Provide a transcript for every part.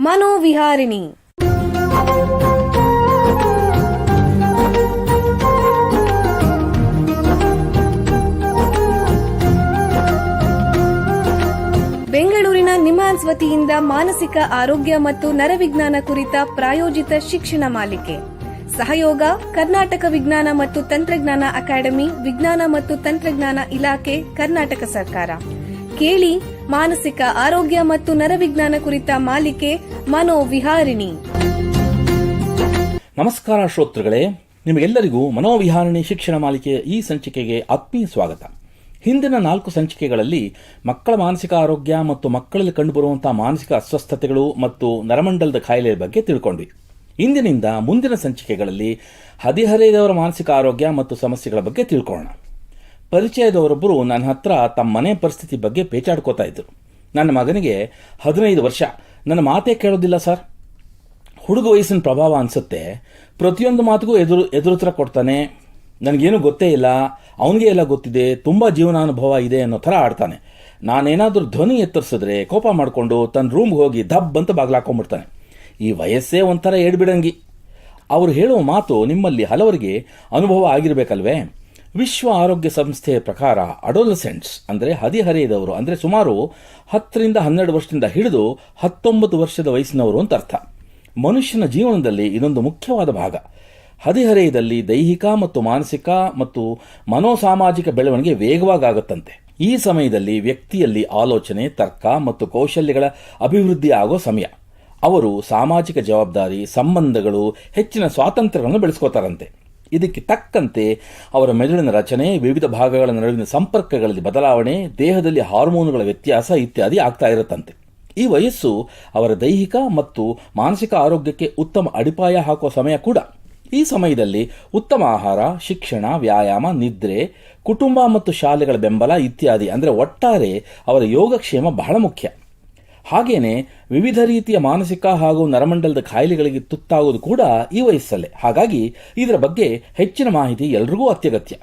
ಮನೋವಿಹಾರಿಣಿ. ಬೆಂಗಳೂರಿನ ನಿಮ್ಹಾನ್ಸ್ ವತಿಯಿಂದ ಮಾನಸಿಕ ಆರೋಗ್ಯ ಮತ್ತು ನರವಿಜ್ಞಾನ ಕುರಿತ ಪ್ರಾಯೋಜಿತ ಶಿಕ್ಷಣ ಮಾಲಿಕೆ. ಸಹಯೋಗ ಕರ್ನಾಟಕ ವಿಜ್ಞಾನ ಮತ್ತು ತಂತ್ರಜ್ಞಾನ ಅಕಾಡೆಮಿ, ವಿಜ್ಞಾನ ಮತ್ತು ತಂತ್ರಜ್ಞಾನ ಇಲಾಖೆ, ಕರ್ನಾಟಕ ಸರ್ಕಾರ. ಕೇಳಿ ಮಾನಸಿಕ ಆರೋಗ್ಯ ಮತ್ತು ನರವಿಜ್ಞಾನ ಕುರಿತ ಮಾಲಿಕೆ ಮನೋವಿಹಾರಿಣಿ. ನಮಸ್ಕಾರ ಶ್ರೋತೃಗಳೇ, ನಿಮಗೆಲ್ಲರಿಗೂ ಮನೋವಿಹಾರಿಣಿ ಶಿಕ್ಷಣ ಮಾಲಿಕೆಯ ಈ ಸಂಚಿಕೆಗೆ ಆತ್ಮೀಯ ಸ್ವಾಗತ. ಹಿಂದಿನ 4 ಸಂಚಿಕೆಗಳಲ್ಲಿ ಮಕ್ಕಳ ಮಾನಸಿಕ ಆರೋಗ್ಯ ಮತ್ತು ಮಕ್ಕಳಲ್ಲಿ ಕಂಡುಬರುವಂತಹ ಮಾನಸಿಕ ಅಸ್ವಸ್ಥತೆಗಳು ಮತ್ತು ನರಮಂಡಲದ ಕಾಯಿಲೆಯ ಬಗ್ಗೆ ತಿಳ್ಕೊಂಡ್ವಿ. ಇಂದಿನಿಂದ ಮುಂದಿನ ಸಂಚಿಕೆಗಳಲ್ಲಿ ಹದಿಹರೆಯದವರ ಮಾನಸಿಕ ಆರೋಗ್ಯ ಮತ್ತು ಸಮಸ್ಯೆಗಳ ಬಗ್ಗೆ ತಿಳ್ಕೊಳ್ಳೋಣ. ಪರಿಚಯದವರೊಬ್ಬರು ನನ್ನ ಹತ್ರ ತಮ್ಮ ಮನೆ ಪರಿಸ್ಥಿತಿ ಬಗ್ಗೆ ಪೇಚಾಡ್ಕೋತಾ ಇದ್ರು. ನನ್ನ ಮಗನಿಗೆ 15 ವರ್ಷ, ನನ್ನ ಮಾತೇ ಕೇಳೋದಿಲ್ಲ ಸರ್. ಹುಡುಗ ವಯಸ್ಸಿನ ಪ್ರಭಾವ ಅನಿಸುತ್ತೆ. ಪ್ರತಿಯೊಂದು ಮಾತಿಗೂ ಎದುರುತ್ತರ ಕೊಡ್ತಾನೆ. ನನಗೇನು ಗೊತ್ತೇ ಇಲ್ಲ, ಅವನಿಗೆ ಎಲ್ಲ ಗೊತ್ತಿದೆ, ತುಂಬ ಜೀವನಾನುಭವ ಇದೆ ಅನ್ನೋ ಥರ ಆಡ್ತಾನೆ. ನಾನೇನಾದರೂ ಧ್ವನಿ ಎತ್ತರಿಸಿದ್ರೆ ಕೋಪ ಮಾಡಿಕೊಂಡು ತನ್ನ ರೂಮ್ಗೆ ಹೋಗಿ ದಬ್ ಅಂತ ಬಾಗ್ಲಾಕೊಂಡ್ಬಿಡ್ತಾನೆ. ಈ ವಯಸ್ಸೇ ಒಂಥರ ಏಡ್ಬಿಡಂಗಿ. ಅವರು ಹೇಳುವ ಮಾತು ನಿಮ್ಮಲ್ಲಿ ಹಲವರಿಗೆ ಅನುಭವ ಆಗಿರಬೇಕಲ್ವೇ? ವಿಶ್ವ ಆರೋಗ್ಯ ಸಂಸ್ಥೆಯ ಪ್ರಕಾರ ಅಡೋಲಸೆಂಟ್ಸ್ ಅಂದರೆ ಹದಿಹರೆಯದವರು ಅಂದರೆ ಸುಮಾರು 10 ರಿಂದ 12 ವರ್ಷದಿಂದ ಹಿಡಿದು 19 ವರ್ಷದ ವಯಸ್ಸಿನವರು ಅಂತ ಅರ್ಥ. ಮನುಷ್ಯನ ಜೀವನದಲ್ಲಿ ಇದೊಂದು ಮುಖ್ಯವಾದ ಭಾಗ. ಹದಿಹರೆಯದಲ್ಲಿ ದೈಹಿಕ ಮತ್ತು ಮಾನಸಿಕ ಮತ್ತು ಮನೋಸಾಮಾಜಿಕ ಬೆಳವಣಿಗೆ ವೇಗವಾಗುತ್ತಂತೆ. ಈ ಸಮಯದಲ್ಲಿ ವ್ಯಕ್ತಿಯಲ್ಲಿ ಆಲೋಚನೆ, ತರ್ಕ ಮತ್ತು ಕೌಶಲ್ಯಗಳ ಅಭಿವೃದ್ಧಿ ಆಗೋ ಸಮಯ. ಅವರು ಸಾಮಾಜಿಕ ಜವಾಬ್ದಾರಿ, ಸಂಬಂಧಗಳು, ಹೆಚ್ಚಿನ ಸ್ವಾತಂತ್ರ್ಯಗಳನ್ನು ಬೆಳೆಸ್ಕೋತಾರಂತೆ. ಇದಕ್ಕೆ ತಕ್ಕಂತೆ ಅವರ ಮೆದುಳಿನ ರಚನೆ, ವಿವಿಧ ಭಾಗಗಳ ನಡುವಿನ ಸಂಪರ್ಕಗಳಲ್ಲಿ ಬದಲಾವಣೆ, ದೇಹದಲ್ಲಿ ಹಾರ್ಮೋನುಗಳ ವ್ಯತ್ಯಾಸ ಇತ್ಯಾದಿ ಆಗ್ತಾ ಇರುತ್ತಂತೆ. ಈ ವಯಸ್ಸು ಅವರ ದೈಹಿಕ ಮತ್ತು ಮಾನಸಿಕ ಆರೋಗ್ಯಕ್ಕೆ ಉತ್ತಮ ಅಡಿಪಾಯ ಹಾಕುವ ಸಮಯ ಕೂಡ. ಈ ಸಮಯದಲ್ಲಿ ಉತ್ತಮ ಆಹಾರ, ಶಿಕ್ಷಣ, ವ್ಯಾಯಾಮ, ನಿದ್ರೆ, ಕುಟುಂಬ ಮತ್ತು ಶಾಲೆಗಳ ಬೆಂಬಲ ಇತ್ಯಾದಿ ಅಂದರೆ ಒಟ್ಟಾರೆ ಅವರ ಯೋಗಕ್ಷೇಮ ಬಹಳ ಮುಖ್ಯ. ಹಾಗೇನೆ ವಿವಿಧ ರೀತಿಯ ಮಾನಸಿಕ ಹಾಗೂ ನರಮಂಡಲದ ಕಾಯಿಲೆಗಳಿಗೆ ತುತ್ತಾಗುವುದು ಕೂಡ ಈ ವಯಸ್ಸಲ್ಲೇ. ಹಾಗಾಗಿ ಇದರ ಬಗ್ಗೆ ಹೆಚ್ಚಿನ ಮಾಹಿತಿ ಎಲ್ರಿಗೂ ಅತ್ಯಗತ್ಯ.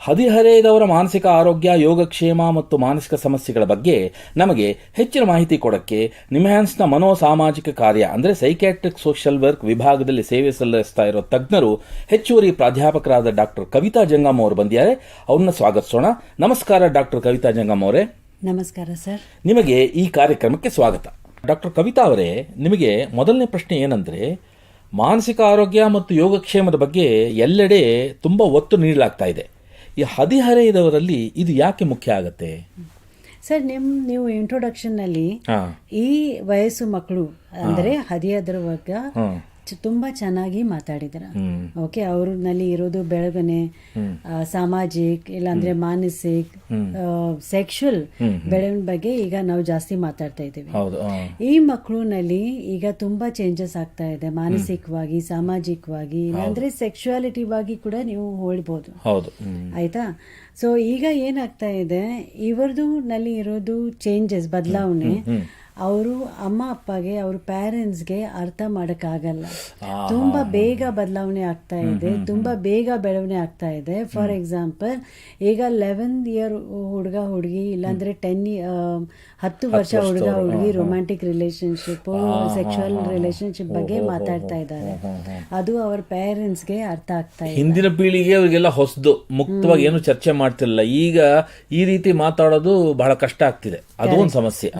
ಹದಿಹರೆಯದವರ ಮಾನಸಿಕ ಆರೋಗ್ಯ, ಯೋಗಕ್ಷೇಮ ಮತ್ತು ಮಾನಸಿಕ ಸಮಸ್ಯೆಗಳ ಬಗ್ಗೆ ನಮಗೆ ಹೆಚ್ಚಿನ ಮಾಹಿತಿ ಕೊಡಕ್ಕೆ ನಿಮ್ಹಾನ್ಸ್ನ ಮನೋಸಾಮಾಜಿಕ ಕಾರ್ಯ ಅಂದರೆ ಸೈಕ್ಯಾಟ್ರಿಕ್ ಸೋಷಿಯಲ್ ವರ್ಕ್ ವಿಭಾಗದಲ್ಲಿ ಸೇವೆ ಸಲ್ಲಿಸ್ತಾ ಇರೋ ತಜ್ಞರು ಹೆಚ್ಚುವರಿ ಪ್ರಾಧ್ಯಾಪಕರಾದ ಡಾಕ್ಟರ್ ಕವಿತಾ ಜಂಗಮ್ ಅವರು ಬಂದಿದ್ದಾರೆ. ಅವ್ರನ್ನ ಸ್ವಾಗತಿಸೋಣ. ನಮಸ್ಕಾರ ಡಾಕ್ಟರ್ ಕವಿತಾ ಜಂಗಮ್ ಅವರೇ. ನಮಸ್ಕಾರ ಸರ್. ನಿಮಗೆ ಈ ಕಾರ್ಯಕ್ರಮಕ್ಕೆ ಸ್ವಾಗತ. ಡಾಕ್ಟರ್ ಕವಿತಾ ಅವರೇ, ನಿಮಗೆ ಮೊದಲನೇ ಪ್ರಶ್ನೆ ಏನಂದ್ರೆ, ಮಾನಸಿಕ ಆರೋಗ್ಯ ಮತ್ತು ಯೋಗಕ್ಷೇಮದ ಬಗ್ಗೆ ಎಲ್ಲೆಡೆ ತುಂಬಾ ಒತ್ತು ನೀಡಲಾಗ್ತಾ ಇದೆ. ಈ ಹದಿಹರೆಯದವರಲ್ಲಿ ಇದು ಯಾಕೆ ಮುಖ್ಯ ಆಗತ್ತೆ ಸರ್? ನೀವು ಇಂಟ್ರೊಡಕ್ಷನ್ ನಲ್ಲಿ ಈ ವಯಸ್ಸು ಮಕ್ಕಳು ಅಂದ್ರೆ ಹದಿಹರೆಯದರ ವರ್ಗ ತುಂಬಾ ಚೆನ್ನಾಗಿ ಮಾತಾಡಿದ್ರ. ಓಕೆ, ಅವ್ರಲ್ಲಿ ಇರೋದು ಬೆಳವಣಿಗೆ, ಸಾಮಾಜಿಕ ಇಲ್ಲಾಂದ್ರೆ ಮಾನಸಿಕ, ಸೆಕ್ಷುವಲ್ ಬೆಳವಣಿಗೆ ಬಗ್ಗೆ ಈಗ ನಾವು ಜಾಸ್ತಿ ಮಾತಾಡ್ತಾ ಇದ್ದೀವಿ. ಈ ಮಕ್ಕಳಿನಲ್ಲಿ ಈಗ ತುಂಬಾ ಚೇಂಜಸ್ ಆಗ್ತಾ ಇದೆ, ಮಾನಸಿಕವಾಗಿ, ಸಾಮಾಜಿಕವಾಗಿ, ಇಲ್ಲಾಂದ್ರೆ ಸೆಕ್ಷುವಾಲಿಟಿವಾಗಿ ಕೂಡ ನೀವು ಹೇಳ್ಬೋದು. ಆಯ್ತಾ? ಸೊ ಈಗ ಏನಾಗ್ತಾ ಇದೆ, ಇವರದು ನಲ್ಲಿ ಇರೋದು ಚೇಂಜಸ್, ಬದಲಾವಣೆ ಅವರು ಅಮ್ಮ ಅಪ್ಪಗೆ, ಅವ್ರ ಪೇರೆಂಟ್ಸ್ಗೆ ಅರ್ಥ ಮಾಡೋಕ್ಕಾಗಲ್ಲ. ತುಂಬಾ ಬೇಗ ಬದಲಾವಣೆ ಆಗ್ತಾ ಇದೆ, ತುಂಬಾ ಬೇಗ ಬೆಳವಣಿಗೆ ಆಗ್ತಾ ಇದೆ. ಫಾರ್ ಎಕ್ಸಾಂಪಲ್, ಈಗ 11 ಇಯರ್ ಹುಡುಗ ಹುಡುಗಿ ಇಲ್ಲಾಂದ್ರೆ 10 ವರ್ಷ ಹುಡುಗ ಹುಡುಗಿ ರೊಮ್ಯಾಂಟಿಕ್ ರಿಲೇಶನ್ಶಿಪ್, ಸೆಕ್ಷುವಲ್ ರಿಲೇಶನ್ಶಿಪ್ ಬಗ್ಗೆ ಮಾತಾಡ್ತಾ ಇದ್ದಾರೆ. ಅದು ಅವ್ರ ಪೇರೆಂಟ್ಸ್ಗೆ ಅರ್ಥ ಆಗ್ತಾ ಇದೆ. ಹಿಂದಿನ ಪೀಳಿಗೆ ಅವರಿಗೆಲ್ಲ ಹೊಸದು, ಮುಕ್ತವಾಗಿ ಏನು ಚರ್ಚೆ ಮಾಡ್ತಿರಲಿಲ್ಲ. ಈಗ ಈ ರೀತಿ ಮಾತಾಡೋದು ಬಹಳ ಕಷ್ಟ ಆಗ್ತಿದೆ. ಅದು ಒಂದು ಸಮಸ್ಯೆ.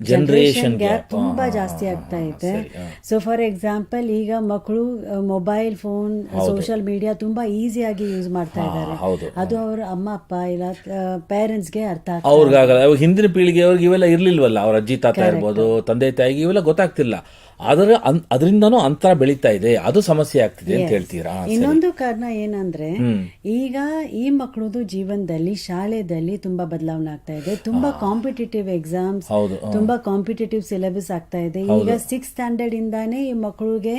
ಜನರೇಷನ್ ಗ್ಯಾಪ್ ತುಂಬಾ ಜಾಸ್ತಿ ಆಗ್ತಾ ಇದೆ. ಸೊ ಫಾರ್ ಎಕ್ಸಾಂಪಲ್, ಈಗ ಮಕ್ಕಳು ಮೊಬೈಲ್ ಫೋನ್, ಸೋಷಿಯಲ್ ಮೀಡಿಯಾ ತುಂಬಾ ಈಸಿಯಾಗಿ ಯೂಸ್ ಮಾಡ್ತಾ ಇದ್ದಾರೆ. ಅದು ಅವ್ರ ಅಮ್ಮ ಅಪ್ಪ ಇಲ್ಲ ಪೇರೆಂಟ್ಸ್ಗೆ ಅರ್ಥ ಅವ್ರಿಗಾಗಲ್ಲ. ಹಿಂದಿನ ಪೀಳಿಗೆ ಅವ್ರಿಗೆ ಇವೆಲ್ಲ ಇರ್ಲಿಲ್ವಲ್ಲ. ಅವ್ರ ಅಜ್ಜಿ ತಾತ ಇರ್ಬೋದು, ತಂದೆ ತಾಯಿಗೆ ಇವೆಲ್ಲ ಗೊತ್ತಾಗ್ತಿಲ್ಲ. ಅದರಿಂದನೂ ಅಂತರ ಬೆಳೀತಾ ಇದೆ. ಅದು ಸಮಸ್ಯೆ ಆಗ್ತಿದೆ ಅಂತ ಹೇಳ್ತೀರಾ? ಇನ್ನೊಂದು ಕಾರಣ ಏನಂದ್ರೆ, ಈಗ ಈ ಮಕ್ಕಳದು ಜೀವನದಲ್ಲಿ ಶಾಲೆಯಲ್ಲಿ ತುಂಬಾ ಬದಲಾವಣೆ ಆಗ್ತಾ ಇದೆ. ತುಂಬಾ ಕಾಂಪಿಟೇಟಿವ್ ಎಕ್ಸಾಮ್ಸ್, ತುಂಬಾ ಕಾಂಪಿಟೇಟಿವ್ ಸಿಲೆಬಸ್ ಆಗ್ತಾ ಇದೆ. ಈಗ 6th ಸ್ಟ್ಯಾಂಡರ್ಡ್ ಇಂದಾನೇ ಈ ಮಕ್ಕಳಿಗೆ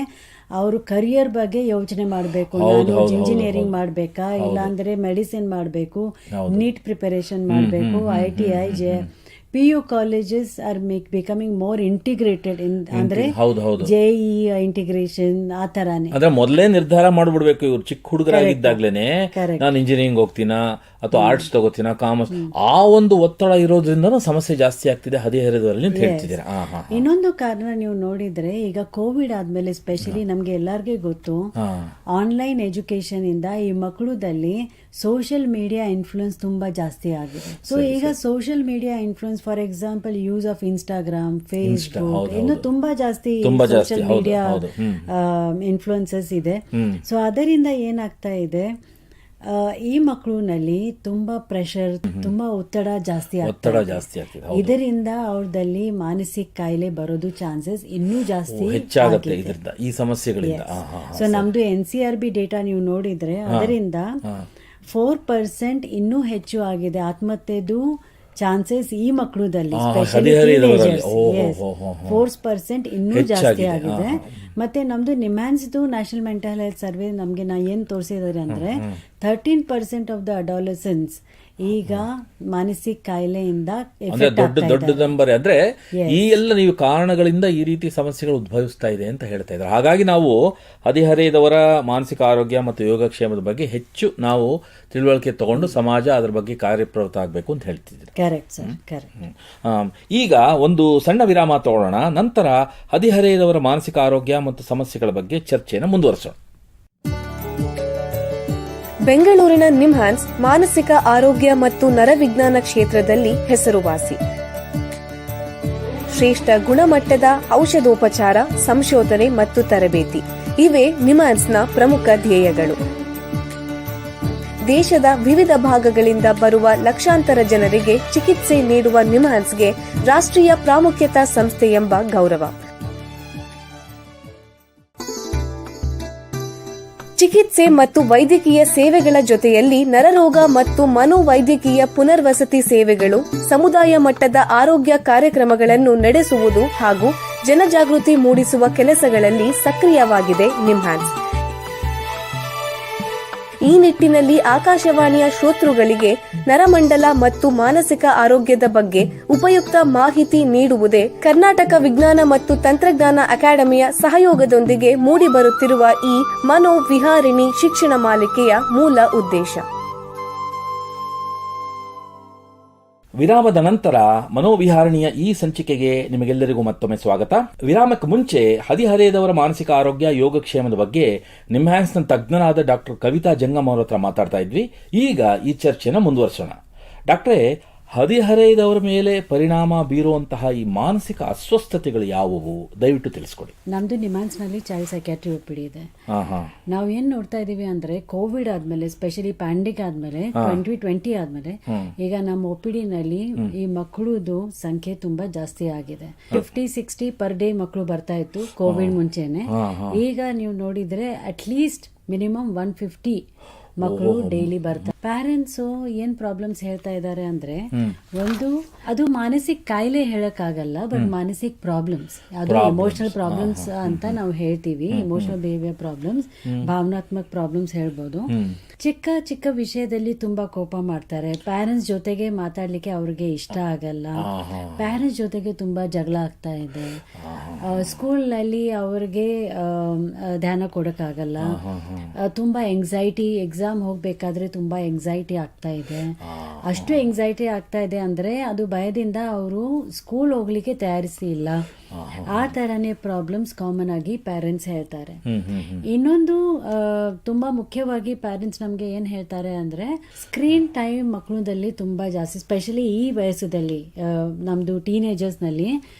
ಅವರು ಕರಿಯರ್ ಬಗ್ಗೆ ಯೋಚನೆ ಮಾಡಬೇಕು. ನಾನು ಇಂಜಿನಿಯರಿಂಗ್ ಮಾಡಬೇಕಾ, ಇಲ್ಲಾಂದ್ರೆ ಮೆಡಿಸಿನ್ ಮಾಡಬೇಕು, ನೀಟ್ ಪ್ರಿಪರೇಷನ್ ಮಾಡಬೇಕು, ITI, PU colleges are becoming more integrated in ಅಂದ್ರೆ JEE ಇಂಟಿಗ್ರೇಷನ್ ಆ ತರಾನೇ. ಅಂದ್ರೆ ಮೊದಲೇ ನಿರ್ಧಾರ ಮಾಡ್ಬಿಡ್ಬೇಕು ಇವ್ರು ಚಿಕ್ಕ ಹುಡುಗರಾಗಿದ್ದಾಗ್ಲೇನೆ, ನಾನು ಇಂಜಿನಿಯರಿಂಗ್ ಹೋಗ್ತೀನಾ ಅಥವಾ ಆರ್ಟ್ಸ್ ತಗೋತೀನ, ಕಾಮರ್ಸ್, ಆ ಒಂದು ಒತ್ತಡ ಇರೋದ್ರಿಂದನೂ ಸಮಸ್ಯೆ ಜಾಸ್ತಿ ಆಗ್ತಿದೆ ಹದಿಹರೆಯದವರಲ್ಲಿ ಅಂತ ಹೇಳ್ತಿದ್ದೀರಾ. ಇನ್ನೊಂದು ಕಾರಣ ನೀವು ನೋಡಿದ್ರೆ ಈಗ ಕೋವಿಡ್ ಆದ್ಮೇಲೆ ಸ್ಪೆಷಲಿ ನಮ್ಗೆ ಎಲ್ಲರಿಗೂ ಗೊತ್ತು, ಆನ್ಲೈನ್ ಎಜುಕೇಶನ್ ಇಂದ ಈ ಮಕ್ಕಳದಲ್ಲಿ ಸೋಷಿಯಲ್ ಮೀಡಿಯಾ ಇನ್ಫ್ಲೂಯೆನ್ಸ್ ತುಂಬಾ ಜಾಸ್ತಿ ಆಗಿದೆ. ಸೊ ಈಗ social media influence, for example use of Instagram, Facebook, ಇನ್ನು ತುಂಬಾ ಜಾಸ್ತಿ ಸೋಷಿಯಲ್ ಮೀಡಿಯಾ ಇನ್ಫ್ಲೂಯೆನ್ಸಸ್ ಇದೆ. ಸೊ ಅದರಿಂದ ಏನಾಗ್ತಾ ಇದೆ, ಈ ಮಕ್ಕಳಿನಲ್ಲಿ ತುಂಬಾ ಪ್ರೆಷರ್, ತುಂಬಾ ಒತ್ತಡ ಜಾಸ್ತಿ ಆಗ್ತದೆ. ಇದರಿಂದ ಅವ್ರದಲ್ಲಿ ಮಾನಸಿಕ ಕಾಯಿಲೆ ಬರೋದು ಚಾನ್ಸಸ್ ಇನ್ನೂ ಜಾಸ್ತಿ ಹೆಚ್ಚಾಗುತ್ತೆ ಈ ಸಮಸ್ಯೆಗಳಿಂದ. ಸೊ ನಮ್ದು NCRB ಡೇಟಾ ನೀವು ನೋಡಿದ್ರೆ ಅದರಿಂದ 4% ಇನ್ನೂ ಹೆಚ್ಚು ಆಗಿದೆ ಆತ್ಮಹತ್ಯೆದು ಚಾನ್ಸಸ್ ಈ ಮಕ್ಕಳದಲ್ಲಿ, ಸ್ಪೆಷಲಿ 4% ಇನ್ನೂ ಜಾಸ್ತಿ ಆಗಿದೆ. ಮತ್ತೆ ನಮ್ದು ನಿಮ್ಹಾನ್ಸ್ದು ನ್ಯಾಷನಲ್ ಮೆಂಟಲ್ ಹೆಲ್ತ್ ಸರ್ವೆ ನಮ್ಗೆ ಏನ್ ತೋರಿಸಿದಾರೆ ಅಂದ್ರೆ 13% ಆಫ್ ದ ಅಡಾಲಸೆನ್ಸ್ ಈಗ ಮಾನಸಿಕ ಕಾಯಿಲೆಯಿಂದ ದೊಡ್ಡ ನಂಬರ್. ಅಂದ್ರೆ ಈ ಎಲ್ಲ ನೀವು ಕಾರಣಗಳಿಂದ ಈ ರೀತಿ ಸಮಸ್ಯೆಗಳು ಉದ್ಭವಿಸ್ತಾ ಇದೆ ಅಂತ ಹೇಳ್ತಾ ಇದ್ದಾರೆ. ಹಾಗಾಗಿ ನಾವು ಹದಿಹರೆಯದವರ ಮಾನಸಿಕ ಆರೋಗ್ಯ ಮತ್ತು ಯೋಗಕ್ಷೇಮದ ಬಗ್ಗೆ ಹೆಚ್ಚು ನಾವು ತಿಳುವಳಿಕೆ ತಗೊಂಡು ಸಮಾಜ ಅದರ ಬಗ್ಗೆ ಕಾರ್ಯಪ್ರವೃತ್ತ ಆಗಬೇಕು ಅಂತ ಹೇಳ್ತಿದ್ದೀರಿ. Correct sir, correct. ಈಗ ಒಂದು ಸಣ್ಣ ವಿರಾಮ ತಗೊಳ್ಳೋಣ. ನಂತರ ಹದಿಹರೆಯದವರ ಮಾನಸಿಕ ಆರೋಗ್ಯ ಮತ್ತು ಸಮಸ್ಯೆಗಳ ಬಗ್ಗೆ ಚರ್ಚೆಯನ್ನು ಮುಂದುವರಿಸೋಣ. ಬೆಂಗಳೂರಿನ ನಿಮ್ಹಾನ್ಸ್ ಮಾನಸಿಕ ಆರೋಗ್ಯ ಮತ್ತು ನರವಿಜ್ಞಾನ ಕ್ಷೇತ್ರದಲ್ಲಿ ಹೆಸರುವಾಸಿ. ಶ್ರೇಷ್ಠ ಗುಣಮಟ್ಟದ ಔಷಧೋಪಚಾರ, ಸಂಶೋಧನೆ ಮತ್ತು ತರಬೇತಿ ಇವೇ ನಿಮ್ಹಾನ್ಸ್ನ ಪ್ರಮುಖ ಧ್ಯೇಯಗಳು. ದೇಶದ ವಿವಿಧ ಭಾಗಗಳಿಂದ ಬರುವ ಲಕ್ಷಾಂತರ ಜನರಿಗೆ ಚಿಕಿತ್ಸೆ ನೀಡುವ ನಿಮ್ಹಾನ್ಸ್ಗೆ ರಾಷ್ಟ್ರೀಯ ಪ್ರಾಮುಖ್ಯತಾ ಸಂಸ್ಥೆ ಎಂಬ ಗೌರವ. ಚಿಕಿತ್ಸೆ ಮತ್ತು ವೈದ್ಯಕೀಯ ಸೇವೆಗಳ ಜೊತೆಯಲ್ಲಿ ನರರೋಗ ಮತ್ತು ಮನೋವೈದ್ಯಕೀಯ ಪುನರ್ವಸತಿ ಸೇವೆಗಳು, ಸಮುದಾಯ ಮಟ್ಟದ ಆರೋಗ್ಯ ಕಾರ್ಯಕ್ರಮಗಳನ್ನು ನಡೆಸುವುದು ಹಾಗೂ ಜನಜಾಗೃತಿ ಮೂಡಿಸುವ ಕೆಲಸಗಳಲ್ಲಿ ಸಕ್ರಿಯವಾಗಿದೆ ನಿಮ್ಹಾನ್ಸ್. ಈ ನಿಟ್ಟಿನಲ್ಲಿ ಆಕಾಶವಾಣಿಯ ಶ್ರೋತೃಗಳಿಗೆ ನರಮಂಡಲ ಮತ್ತು ಮಾನಸಿಕ ಆರೋಗ್ಯದ ಬಗ್ಗೆ ಉಪಯುಕ್ತ ಮಾಹಿತಿ ನೀಡುವುದೇ ಕರ್ನಾಟಕ ವಿಜ್ಞಾನ ಮತ್ತು ತಂತ್ರಜ್ಞಾನ ಅಕಾಡೆಮಿಯ ಸಹಯೋಗದೊಂದಿಗೆ ಮೂಡಿಬರುತ್ತಿರುವ ಈ ಮನೋವಿಹಾರಿಣಿ ಶಿಕ್ಷಣ ಮಾಲಿಕೆಯ ಮೂಲ ಉದ್ದೇಶ. ವಿರಾಮದ ನಂತರ ಮನೋವಿಹಾರಣಿಯ ಈ ಸಂಚಿಕೆಗೆ ನಿಮಗೆಲ್ಲರಿಗೂ ಮತ್ತೊಮ್ಮೆ ಸ್ವಾಗತ. ವಿರಾಮಕ್ಕೆ ಮುಂಚೆ ಹದಿಹರೆಯದವರ ಮಾನಸಿಕ ಆರೋಗ್ಯ ಯೋಗಕ್ಷೇಮದ ಬಗ್ಗೆ ನಿಮ್ಹಾನ್ಸ್ನ ತಜ್ಞರಾದ ಡಾಕ್ಟರ್ ಕವಿತಾ ಜಂಗಮ್ ಅವರ ಹತ್ರ ಮಾತಾಡ್ತಾ ಇದ್ವಿ. ಈಗ ಈ ಚರ್ಚೆನ ಮುಂದುವರಿಸೋಣ. ಡಾಕ್ಟ್ರೇ, ಹದಿಹರೆಯದವರ ಮೇಲೆ ಪರಿಣಾಮ ಬೀರುವಂತಹ ಈ ಮಾನಸಿಕ ಅಸ್ವಸ್ಥತೆಗಳು ಯಾವುವು, ದಯವಿಟ್ಟು ತಿಳಿಸ್ಕೊಡಿ. ನಮ್ದು ನಿಮ್ಹಾನ್ಸ್ನಲ್ಲಿ ಚೈಲ್ಡ್ ಸೈಕ್ಯಾಟ್ರಿ OPD ಇದೆ. ನಾವು ಏನ್ ನೋಡ್ತಾ ಇದೀವಿ ಅಂದ್ರೆ ಕೋವಿಡ್ ಆದ್ಮೇಲೆ, ಸ್ಪೆಷಲಿ ಪ್ಯಾಂಡಿಕ್ ಆದ್ಮೇಲೆ, 2020 ಆದ್ಮೇಲೆ ಈಗ ನಮ್ಮ OPD ನಲ್ಲಿ ಈ ಮಕ್ಕಳದು ಸಂಖ್ಯೆ ತುಂಬಾ ಜಾಸ್ತಿ ಆಗಿದೆ. 50-60 ಪರ್ ಡೇ ಮಕ್ಕಳು ಬರ್ತಾ ಇತ್ತು ಕೋವಿಡ್ ಮುಂಚೆನೆ. ಈಗ ನೀವು ನೋಡಿದ್ರೆ ಅಟ್ಲೀಸ್ಟ್ ಮಿನಿಮಮ್ 150 ಮಕ್ಕಳು ಡೈಲಿ ಬರ್ತಾರೆ. ಪ್ಯಾರೆಂಟ್ಸ್ ಏನ್ ಪ್ರಾಬ್ಲಮ್ಸ್ ಹೇಳ್ತಾ ಇದ್ದಾರೆ ಅಂದ್ರೆ, ಒಂದು ಅದು ಮಾನಸಿಕ ಕಾಯಿಲೆ ಹೇಳಕ್ ಆಗಲ್ಲ, ಬಟ್ ಮಾನಸಿಕ ಪ್ರಾಬ್ಲಮ್ಸ್, ಅದು ಎಮೋಷನಲ್ ಪ್ರಾಬ್ಲಮ್ಸ್ ಅಂತ ನಾವು ಹೇಳ್ತೀವಿ. ಎಮೋಷನಲ್ ಬಿಹೇವಿಯರ್ ಪ್ರಾಬ್ಲಮ್ಸ್, ಭಾವನಾತ್ಮಕ ಪ್ರಾಬ್ಲಮ್ಸ್ ಹೇಳ್ಬೋದು. ಚಿಕ್ಕ ಚಿಕ್ಕ ವಿಷಯದಲ್ಲಿ ತುಂಬಾ ಕೋಪ ಮಾಡ್ತಾರೆ. ಪ್ಯಾರೆಂಟ್ಸ್ ಜೊತೆಗೆ ಮಾತಾಡ್ಲಿಕ್ಕೆ ಅವ್ರಿಗೆ ಇಷ್ಟ ಆಗಲ್ಲ. ಪ್ಯಾರೆಂಟ್ಸ್ ಜೊತೆಗೆ ತುಂಬಾ ಜಗಳ ಆಗ್ತಾ ಇದೆ. ಸ್ಕೂಲ್ ನಲ್ಲಿ ಅವ್ರಿಗೆ ಧ್ಯಾನ ಕೊಡಕ್ಕಾಗಲ್ಲ. ತುಂಬಾ ಎಂಗ್ಸೈಟಿ, ಎಕ್ಸಾಮ್ ಹೋಗ್ಬೇಕಾದ್ರೆ ತುಂಬಾ ಎಂಗ್ಸೈಟಿ ಆಗ್ತಾ ಇದೆ. ಅಷ್ಟು ಎಂಗ್ಸೈಟಿ ಆಗ್ತಾ ಇದೆ ಅಂದ್ರೆ ಅದು ಭಯದಿಂದ ಅವರು ಸ್ಕೂಲ್ ಹೋಗ್ಲಿಕ್ಕೆ ತಯಾರಿಸಿ ಇಲ್ಲ. ಆ ತರನೇ ಪ್ರಾಬ್ಲಮ್ಸ್ ಕಾಮನ್ ಆಗಿ ಪ್ಯಾರೆಂಟ್ಸ್ ಹೇಳ್ತಾರೆ. ಇನ್ನೊಂದು ತುಂಬಾ ಮುಖ್ಯವಾಗಿ ಪ್ಯಾರೆಂಟ್ಸ್ ನಮ್ಗೆ ಏನ್ ಹೇಳ್ತಾರೆ ಅಂದ್ರೆ, ಸ್ಕ್ರೀನ್ ಟೈಮ್ ಮಕ್ಕಳದಲ್ಲಿ ತುಂಬಾ ಜಾಸ್ತಿ, ಸ್ಪೆಷಲಿ ಈ ವಯಸ್ಸದಲ್ಲಿ ನಮ್ದು ಟೀನೇಜರ್ಸ್ ನಲ್ಲಿ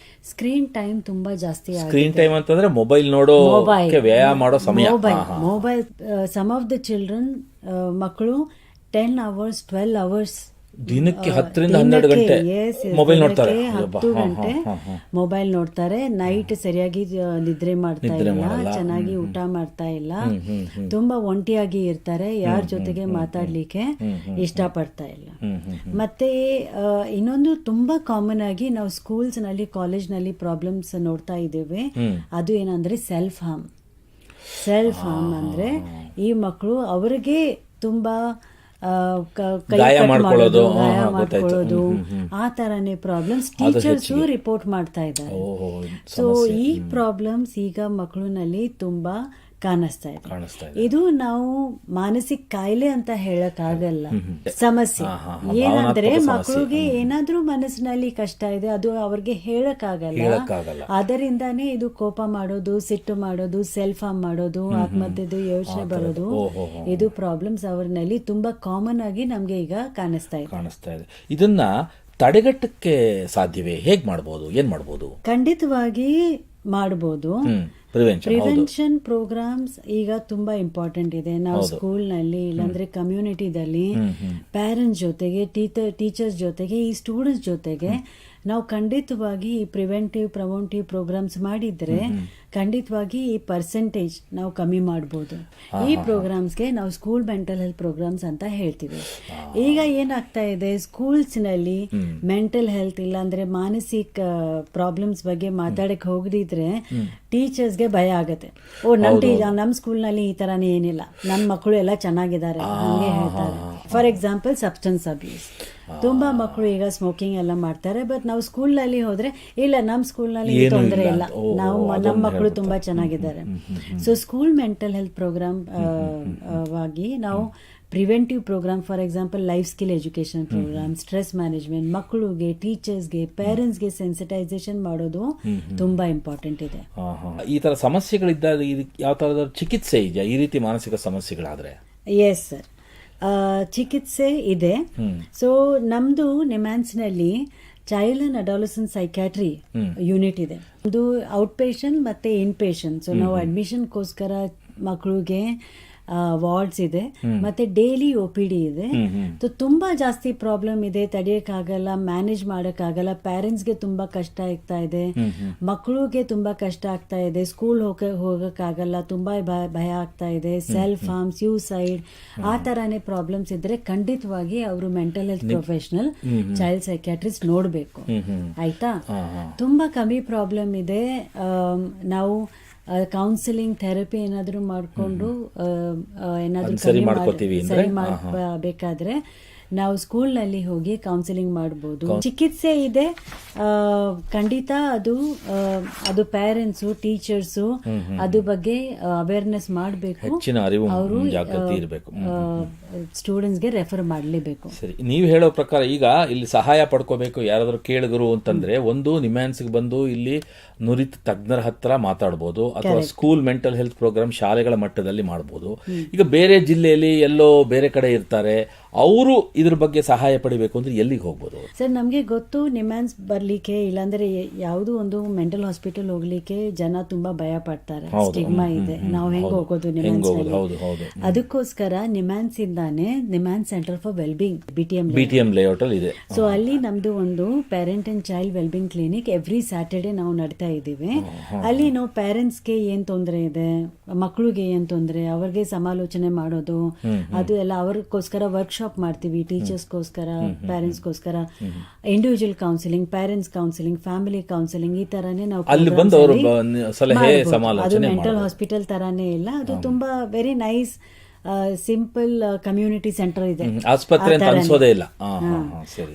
ಸ್ಕ್ರೀನ್ ಟೈಮ್ ತುಂಬಾ ಜಾಸ್ತಿ. ಸ್ಕ್ರೀನ್ ಟೈಮ್ ಅಂತಂದ್ರೆ ಮೊಬೈಲ್ ನೋಡೋ, ವ್ಯಾಯಾಮ ಮಾಡೋ ಸಮಯ. Mobile some of the children ಮಕ್ಕಳು 10 hours 12 hours ದಿನಕ್ಕೆ 10-12 ಗಂಟೆ ಮೊಬೈಲ್ ನೋಡ್ತಾರೆ. 10 ಗಂಟೆ ಮೊಬೈಲ್ ನೋಡ್ತಾರೆ. ನೈಟ್ ಸರಿಯಾಗಿ ನಿದ್ರೆ ಮಾಡ್ತಾ ಇಲ್ಲ, ಚೆನ್ನಾಗಿ ಊಟ ಮಾಡ್ತಾ ಇಲ್ಲ, ತುಂಬಾ ಒಂಟಿಯಾಗಿ ಇರ್ತಾರೆ, ಯಾರ ಜೊತೆಗೆ ಮಾತಾಡ್ಲಿಕ್ಕೆ ಇಷ್ಟಪಡ್ತಾ ಇಲ್ಲ. ಮತ್ತೆ ಇನ್ನೊಂದು ತುಂಬಾ ಕಾಮನ್ ಆಗಿ ನಾವು ಸ್ಕೂಲ್ಸ್ ನಲ್ಲಿ, ಕಾಲೇಜ್ ನಲ್ಲಿ ಪ್ರಾಬ್ಲಮ್ಸ್ ನೋಡ್ತಾ ಇದ್ದೇವೆ. ಅದು ಏನಂದ್ರೆ ಸೆಲ್ಫ್ ಹಾರ್ಮ್ ಅಂದ್ರೆ ಈ ಮಕ್ಕಳು ಅವರಿಗೆ ತುಂಬಾ ಗಾಯ ಮಾಡ್ಕೊಳ್ಳೋದು, ಆ ತರನೇ ಪ್ರಾಬ್ಲಮ್ಸ್ ಟೀಚರ್ಸ್ ರಿಪೋರ್ಟ್ ಮಾಡ್ತಾ ಇದ್ದಾರೆ. ಸೊ ಈ ಪ್ರಾಬ್ಲಮ್ಸ್ ಈಗ ಮಕ್ಕಳಿನಲ್ಲಿ ತುಂಬಾ ಕಾಣಿಸ್ತಾ ಇದೆ. ಕಾಣಿಸ್ತಾ ಇದೆ. ಇದು ನಾವು ಮಾನಸಿಕ ಕಾಯಿಲೆ ಅಂತ ಹೇಳಕ್ಕಾಗಲ್ಲ, ಸಮಸ್ಯೆ. ಏನಂದ್ರೆ ಮಕ್ಕಳಿಗೆ ಏನಾದ್ರೂ ಮನಸ್ಸಿನಲ್ಲಿ ಕಷ್ಟ ಇದೆ, ಅದು ಅವ್ರಿಗೆ ಹೇಳಕ್ಕಾಗಲ್ಲ. ಅದರಿಂದಾನೇ ಇದು ಕೋಪ ಮಾಡೋದು, ಸಿಟ್ಟು ಮಾಡೋದು, ಸೆಲ್ಫ್ ಹಾರ್ಮ್ ಮಾಡೋದು, ಆತ್ಮಹತ್ಯೆದು ಯೋಚನೆ ಬರೋದು, ಇದು ಪ್ರಾಬ್ಲಮ್ಸ್ ಅವ್ರಲ್ಲಿ ತುಂಬಾ ಕಾಮನ್ ಆಗಿ ನಮ್ಗೆ ಈಗ ಕಾಣಿಸ್ತಾ ಇದೆ. ಇದನ್ನ ತಡೆಗಟ್ಟಕ್ಕೆ ಸಾಧ್ಯವೇ? ಹೇಗ್ ಮಾಡಬಹುದು? ಏನ್ ಮಾಡಬಹುದು? ಖಂಡಿತವಾಗಿ ಮಾಡಬಹುದು. ಪ್ರಿವೆನ್ಷನ್ ಪ್ರೋಗ್ರಾಮ್ಸ್ ಈಗ ತುಂಬಾ ಇಂಪಾರ್ಟೆಂಟ್ ಇದೆ. ನಾವು ಸ್ಕೂಲ್ನಲ್ಲಿ ಇಲ್ಲಾಂದ್ರೆ ಕಮ್ಯುನಿಟಿದಲ್ಲಿ ಪೇರೆಂಟ್ಸ್ ಜೊತೆಗೆ, ಟೀಚರ್ಸ್ ಜೊತೆಗೆ, ಈ ಸ್ಟೂಡೆಂಟ್ಸ್ ಜೊತೆಗೆ ನಾವು ಖಂಡಿತವಾಗಿ ಈ ಪ್ರಿವೆಂಟಿವ್ ಪ್ರೋಗ್ರಾಮ್ಸ್ ಮಾಡಿದ್ರೆ ಖಂಡಿತವಾಗಿ ಈ ಪರ್ಸೆಂಟೇಜ್ ನಾವು ಕಮ್ಮಿ ಮಾಡ್ಬೋದು. ಈ ಪ್ರೋಗ್ರಾಮ್ಸ್ಗೆ ನಾವು ಸ್ಕೂಲ್ ಮೆಂಟಲ್ ಹೆಲ್ತ್ ಪ್ರೋಗ್ರಾಮ್ಸ್ ಅಂತ ಹೇಳ್ತೀವಿ. ಈಗ ಏನಾಗ್ತಾ ಇದೆ, ಸ್ಕೂಲ್ಸ್ನಲ್ಲಿ ಮೆಂಟಲ್ ಹೆಲ್ತ್ ಇಲ್ಲಾಂದ್ರೆ ಮಾನಸಿಕ ಪ್ರಾಬ್ಲಮ್ಸ್ ಬಗ್ಗೆ ಮಾತಾಡಕ್ಕೆ ಹೋಗದಿದ್ರೆ ಟೀಚರ್ಸ್ಗೆ ಭಯ ಆಗುತ್ತೆ. ನಮ್ಮ ಸ್ಕೂಲ್ನಲ್ಲಿ ಈ ತರಾನೇ ಏನಿಲ್ಲ, ನನ್ನ ಮಕ್ಕಳು ಎಲ್ಲ ಚೆನ್ನಾಗಿದ್ದಾರೆ ಹಂಗೆ ಹೇಳ್ತಾರೆ. ಫಾರ್ ಎಕ್ಸಾಂಪಲ್ ಸಬ್ಸ್ಟೆನ್ಸ್ ಅಬ್ಯೂಸ್, ತುಂಬಾ ಮಕ್ಕಳು ಈಗ ಸ್ಮೋಕಿಂಗ್ ಎಲ್ಲ ಮಾಡ್ತಾರೆ. ಬಟ್ ನಾವು ಸ್ಕೂಲ್ನಲ್ಲಿ ಹೋದ್ರೆ ಇಲ್ಲ, ನಮ್ಮ ಸ್ಕೂಲ್ನಲ್ಲಿ ತೊಂದರೆ ಇಲ್ಲ, ನಮ್ಮ ಮಕ್ಕಳು ತುಂಬಾ ಚೆನ್ನಾಗಿದ್ದಾರೆ. So school mental health programme ವಾಗಿ ನಾವು preventive programme, for example life skill education programme, stress management, ಮಕ್ಕಳಿಗೆ, ಟೀಚರ್ಸ್ಗೆ, ಪೇರೆಂಟ್ಸ್ಗೆ ಸೆನ್ಸಿಟೈಸೇಷನ್ ಮಾಡೋದು ತುಂಬಾ ಇಂಪಾರ್ಟೆಂಟ್ ಇದೆ. ಈ ತರ ಸಮಸ್ಯೆಗಳಿದ್ದಾಗ ಯಾವ ತರದ ಚಿಕಿತ್ಸೆ ಇದೆಯಾ ಈ ರೀತಿ ಮಾನಸಿಕ ಸಮಸ್ಯೆಗಳಾದ್ರೆ? ಎಸ್ ಸರ್, ಚಿಕಿತ್ಸೆ ಇದೆ. ಸೊ ನಮ್ದು ನಿಮ್ಹಾನ್ಸ್ನಲ್ಲಿ child and adolescent psychiatry unit ಇದೆ. ಒಂದು ಔಟ್ ಪೇಷಂಟ್ ಮತ್ತೆ ಇನ್ ಪೇಷಂಟ್. ಸೊ ನಾವು ಅಡ್ಮಿಷನ್ಗೋಸ್ಕರ ಮಕ್ಕಳಿಗೆ ವಾರ್ಡ್ಸ್ ಇದೆ, ಮತ್ತೆ ಡೈಲಿ OPD ಇದೆ. ತುಂಬಾ ಜಾಸ್ತಿ ಪ್ರಾಬ್ಲಮ್ ಇದೆ, ತಡೆಯಕ್ಕಾಗಲ್ಲ, ಮ್ಯಾನೇಜ್ ಮಾಡಕ್ಕಾಗಲ್ಲ. ಪೇರೆಂಟ್ಸ್ಗೆ ತುಂಬಾ ಕಷ್ಟ ಆಗ್ತಾ ಇದೆ, ಮಕ್ಕಳಿಗೆ ತುಂಬಾ ಕಷ್ಟ ಆಗ್ತಾ ಇದೆ, ಸ್ಕೂಲ್ ಹೋಗಕ್ಕಾಗಲ್ಲ, ತುಂಬಾ ಭಯ ಆಗ್ತಾ ಇದೆ, ಸೆಲ್ಫ್ ಹಾರ್ಮ್, ಸ್ಯೂಸೈಡ್, ಆ ತರಾನೇ ಪ್ರಾಬ್ಲಮ್ಸ್ ಇದ್ರೆ ಖಂಡಿತವಾಗಿ ಅವರು mental health professional, child psychiatrist ನೋಡ್ಬೇಕು. ಆಯ್ತಾ? ತುಂಬಾ ಕಮ್ಮಿ ಪ್ರಾಬ್ಲಮ್ ಇದೆ. ನಾವು ಕೌನ್ಸಿಲಿಂಗ್, ಥೆರಪಿ ಏನಾದರೂ ಮಾಡಿಕೊಂಡು ಏನಾದರೂ ಸರಿ ಮಾಡಬೇಕಾದ್ರೆ ನಾವು ಸ್ಕೂಲ್ನಲ್ಲಿ ಹೋಗಿ ಕೌನ್ಸಿಲಿಂಗ್ ಮಾಡಬಹುದು. ಚಿಕಿತ್ಸೆ ಇದೆ ಖಂಡಿತ. ಅದು ಪೇರೆಂಟ್ಸು, ಟೀಚರ್ಸು ಅದ್ರ ಬಗ್ಗೆ ಅವೇರ್ನೆಸ್ ಮಾಡಬೇಕು, ಅವರು ಸ್ಟೂಡೆಂಟ್ಸ್ಗೆ ರೆಫರ್ ಮಾಡಲೇಬೇಕು. ಸರಿ, ನೀವು ಹೇಳೋ ಪ್ರಕಾರ ಈಗ ಇಲ್ಲಿ ಸಹಾಯ ಪಡ್ಕೋಬೇಕು ಯಾರಾದ್ರೂ ಕೇಳಿದ್ರು ಅಂತಂದ್ರೆ, ಒಂದು ನಿಮ್ಹಾನ್ಸ್ಗೆ ಬಂದು ಇಲ್ಲಿ ನುರಿತ ತಜ್ಞರ ಹತ್ರ ಮಾತಾಡ್ಬೋದು, ಅಥವಾ ಸ್ಕೂಲ್ ಮೆಂಟಲ್ ಹೆಲ್ತ್ ಪ್ರೋಗ್ರಾಮ್ ಶಾಲೆಗಳ ಮಟ್ಟದಲ್ಲಿ ಮಾಡಬಹುದು. ಈಗ ಬೇರೆ ಜಿಲ್ಲೆಯಲ್ಲಿ ಎಲ್ಲೋ ಬೇರೆ ಕಡೆ ಇರ್ತಾರೆ, ಅವರು ಇದ್ರ ಬಗ್ಗೆ ಸಹಾಯ ಪಡಿಬೇಕು ಅಂದ್ರೆ ಎಲ್ಲಿಗೆ ಹೋಗ್ಬೋದು? ಸರ್, ನಮ್ಗೆ ಗೊತ್ತು ನಿಮ್ಹಾನ್ಸ್ ಬರ್ಲಿಕ್ಕೆ ಇಲ್ಲಾಂದ್ರೆ ಯಾವುದೋ ಒಂದು ಮೆಂಟಲ್ ಹಾಸ್ಪಿಟಲ್ ಹೋಗ್ಲಿಕ್ಕೆ ಜನ ತುಂಬಾ ಭಯ ಪಡ್ತಾರೆ, ಸ್ಟಿಗ್ಮಾ ಇದೆ, ನಾವು ಹೆಂಗ್ ಹೋಗೋದು ನಿಮ್ಹಾನ್ಸ್. ಅದಕ್ಕೋಸ್ಕರ ನಿಮ್ಹಾನ್ಸ್ ಇಂದಾನೆ NIMHANS centre for well-being BTM layout ಅಲ್ಲಿ ಇದೆ. ಸೊ ಅಲ್ಲಿ ನಮ್ದು ಒಂದು parent and child well-being clinic every Saturday ನಾವು ನಡ್ತಾ ಇದ್ದೀವಿ. ಅಲ್ಲಿ ನಾವು ಪೇರೆಂಟ್ಸ್ಗೆ ಏನ್ ತೊಂದರೆ ಇದೆ, ಮಕ್ಕಳಿಗೆ ಏನ್ ತೊಂದರೆ, ಅವ್ರಿಗೆ ಸಮಾಲೋಚನೆ ಮಾಡೋದು, ಅದು ಎಲ್ಲ ಅವ್ರಿಗೋಸ್ಕರ ವರ್ಕ್ಶಾಪ್ ಮಾಡ್ತೀವಿ. ಟೀಚರ್ಸ್ಗೋಸ್ಕರ, ಪೇರೆಂಟ್ಸ್ಗೋಸ್ಕರ individual counselling, parents counselling, family counselling, ಈ ತರಾನೇ ನಾವು ಅದು ಮೆಂಟಲ್ ಹಾಸ್ಪಿಟಲ್ ತರಾನೇ ಇಲ್ಲ. ಅದು ತುಂಬಾ very nice simple community centre ಇದೆ,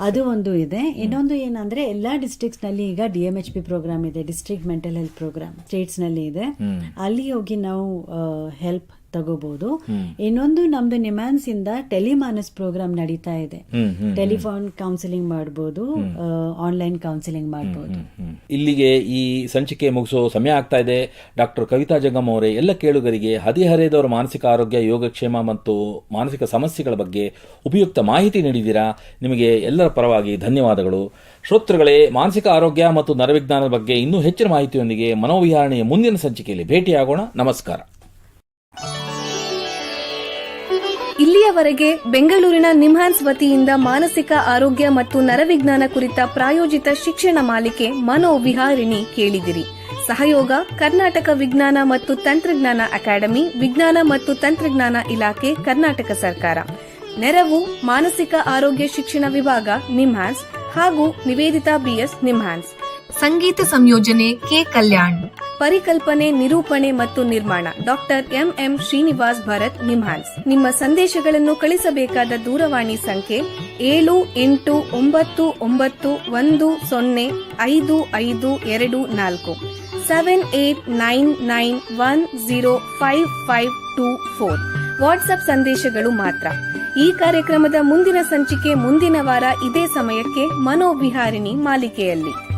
ಅದು ಒಂದು ಇದೆ. ಇನ್ನೊಂದು ಏನಂದ್ರೆ ಎಲ್ಲಾ ಡಿಸ್ಟ್ರಿಕ್ಟ್ಸ್ ನಲ್ಲಿ ಈಗ DMHP ಪ್ರೋಗ್ರಾಮ್ ಇದೆ, district mental health programme states ನಲ್ಲಿ ಇದೆ. ಅಲ್ಲಿ ಹೋಗಿ ನಾವು ಹೆಲ್ಪ್ ತಗೋಬಹುದು. ಇನ್ನೊಂದು ನಮ್ದು ನಿಮ್ಹಾನ್ಸ್ ಇಂದ ಟೆಲಿಮಾನಸ್ ಪ್ರೋಗ್ರಾಮ್ ನಡೀತಾ ಇದೆ. ಟೆಲಿಫೋನ್ ಕೌನ್ಸಿಲಿಂಗ್ ಮಾಡಬಹುದು, ಆನ್ಲೈನ್ ಕೌನ್ಸಿಲಿಂಗ್ ಮಾಡಬಹುದು. ಇಲ್ಲಿಗೆ ಈ ಸಂಚಿಕೆ ಮುಗಿಸೋ ಸಮಯ ಆಗ್ತಾ ಇದೆ. ಡಾಕ್ಟರ್ ಕವಿತಾ ಜಂಗಮ್ ಅವರೇ, ಎಲ್ಲ ಕೇಳುಗರಿಗೆ ಹದಿಹರೆಯದವರ ಮಾನಸಿಕ ಆರೋಗ್ಯ, ಯೋಗಕ್ಷೇಮ ಮತ್ತು ಮಾನಸಿಕ ಸಮಸ್ಯೆಗಳ ಬಗ್ಗೆ ಉಪಯುಕ್ತ ಮಾಹಿತಿ ನೀಡಿದ್ದೀರಾ. ನಿಮಗೆ ಎಲ್ಲರ ಪರವಾಗಿ ಧನ್ಯವಾದಗಳು. ಶ್ರೋತೃಗಳೇ, ಮಾನಸಿಕ ಆರೋಗ್ಯ ಮತ್ತು ನರವಿಜ್ಞಾನದ ಬಗ್ಗೆ ಇನ್ನೂ ಹೆಚ್ಚಿನ ಮಾಹಿತಿಯೊಂದಿಗೆ ಮನೋವಿಹಾರಣೆಯ ಮುಂದಿನ ಸಂಚಿಕೆಯಲ್ಲಿ ಭೇಟಿಯಾಗೋಣ. ನಮಸ್ಕಾರ. ಇಲ್ಲಿಯವರೆಗೆ ಬೆಂಗಳೂರಿನ ನಿಮ್ಹಾನ್ಸ್ ವತಿಯಿಂದ ಮಾನಸಿಕ ಆರೋಗ್ಯ ಮತ್ತು ನರವಿಜ್ಞಾನ ಕುರಿತ ಪ್ರಾಯೋಜಿತ ಶಿಕ್ಷಣ ಮಾಲಿಕೆ ಮನೋವಿಹಾರಿಣಿ ಕೇಳಿದಿರಿ. ಸಹಯೋಗ ಕರ್ನಾಟಕ ವಿಜ್ಞಾನ ಮತ್ತು ತಂತ್ರಜ್ಞಾನ ಅಕಾಡೆಮಿ, ವಿಜ್ಞಾನ ಮತ್ತು ತಂತ್ರಜ್ಞಾನ ಇಲಾಖೆ, ಕರ್ನಾಟಕ ಸರ್ಕಾರ. ನೆರವು ಮಾನಸಿಕ ಆರೋಗ್ಯ ಶಿಕ್ಷಣ ವಿಭಾಗ, ನಿಮ್ಹಾನ್ಸ್ ಹಾಗೂ ನಿವೇದಿತಾ BS, ನಿಮ್ಹಾನ್ಸ್. ಸಂಗೀತ ಸಂಯೋಜನೆ ಕೆ. ಕಲ್ಯಾಣ್. ಪರಿಕಲ್ಪನೆ, ನಿರೂಪಣೆ ಮತ್ತು ನಿರ್ಮಾಣ ಡಾಕ್ಟರ್ MM ಶ್ರೀನಿವಾಸ್ ಭರತ್, ನಿಮ್ಹಾನ್ಸ್. ನಿಮ್ಮ ಸಂದೇಶಗಳನ್ನು ಕಳಿಸಬೇಕಾದ ದೂರವಾಣಿ ಸಂಖ್ಯೆ 7899105524, 7899105524. ವಾಟ್ಸ್ಆಪ್ ಸಂದೇಶಗಳು ಮಾತ್ರ. ಈ ಕಾರ್ಯಕ್ರಮದ ಮುಂದಿನ ಸಂಚಿಕೆ ಮುಂದಿನ ವಾರ ಇದೇ ಸಮಯಕ್ಕೆ ಮನೋವಿಹಾರಿಣಿ ಮಾಲಿಕೆಯಲ್ಲಿ.